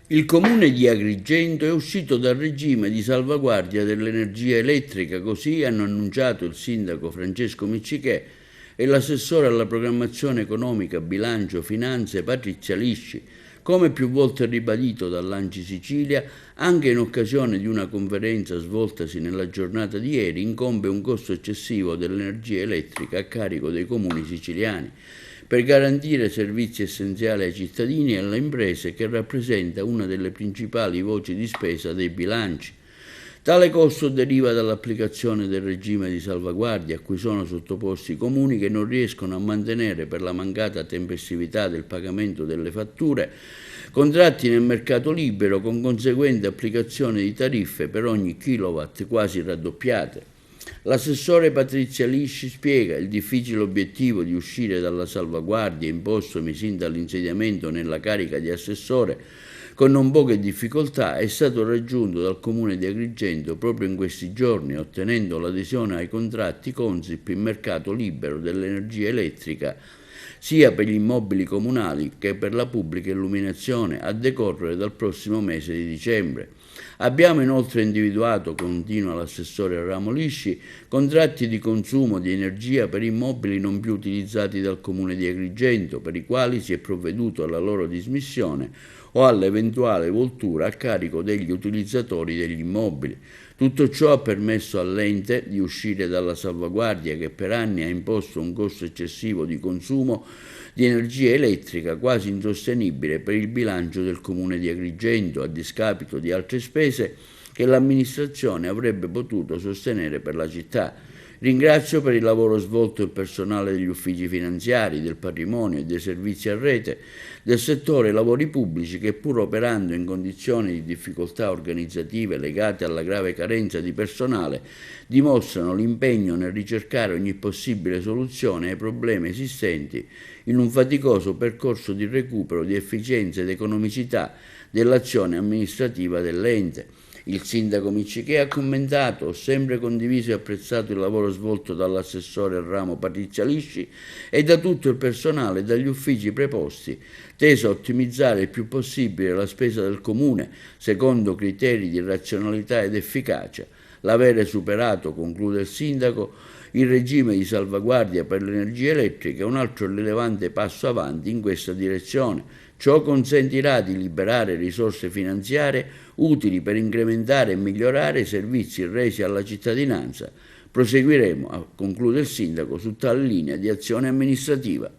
Il comune di Agrigento è uscito dal regime di salvaguardia dell'energia elettrica, così hanno annunciato il sindaco Francesco Miccichè e l'assessore alla programmazione economica, bilancio, finanze Patrizia Lisci. Come più volte ribadito dall'ANCI Sicilia, anche in occasione di una conferenza svoltasi nella giornata di ieri, incombe un costo eccessivo dell'energia elettrica a carico dei comuni siciliani per garantire servizi essenziali ai cittadini e alle imprese, che rappresenta una delle principali voci di spesa dei bilanci. Tale costo deriva dall'applicazione del regime di salvaguardia a cui sono sottoposti i comuni che non riescono a mantenere, per la mancata tempestività del pagamento delle fatture, contratti nel mercato libero, con conseguente applicazione di tariffe per ogni kilowatt quasi raddoppiate. L'assessore Patrizia Lisci spiega: il difficile obiettivo di uscire dalla salvaguardia impostomi sin dall'insediamento nella carica di assessore con non poche difficoltà è stato raggiunto dal Comune di Agrigento proprio in questi giorni, ottenendo l'adesione ai contratti Consip in mercato libero dell'energia elettrica sia per gli immobili comunali che per la pubblica illuminazione, a decorrere dal prossimo mese di dicembre. Abbiamo inoltre individuato, continua l'assessore Ramo Lisci, contratti di consumo di energia per immobili non più utilizzati dal Comune di Agrigento, per i quali si è provveduto alla loro dismissione o all'eventuale voltura a carico degli utilizzatori degli immobili. Tutto ciò ha permesso all'ente di uscire dalla salvaguardia che per anni ha imposto un costo eccessivo di consumo di energia elettrica quasi insostenibile per il bilancio del Comune di Agrigento, a discapito di altre spese che l'amministrazione avrebbe potuto sostenere per la città. Ringrazio per il lavoro svolto il personale degli uffici finanziari, del patrimonio e dei servizi a rete del settore lavori pubblici che, pur operando in condizioni di difficoltà organizzative legate alla grave carenza di personale, dimostrano l'impegno nel ricercare ogni possibile soluzione ai problemi esistenti in un faticoso percorso di recupero di efficienza ed economicità dell'azione amministrativa dell'ente. Il sindaco Miccichè ha commentato: ho sempre condiviso e apprezzato il lavoro svolto dall'assessore al ramo Patrizia Lisci e da tutto il personale e dagli uffici preposti, teso a ottimizzare il più possibile la spesa del Comune secondo criteri di razionalità ed efficacia. L'avere superato, conclude il sindaco, il regime di salvaguardia per l'energia elettrica è un altro rilevante passo avanti in questa direzione. Ciò consentirà di liberare risorse finanziarie utili per incrementare e migliorare i servizi resi alla cittadinanza. Proseguiremo, conclude il sindaco, su tale linea di azione amministrativa.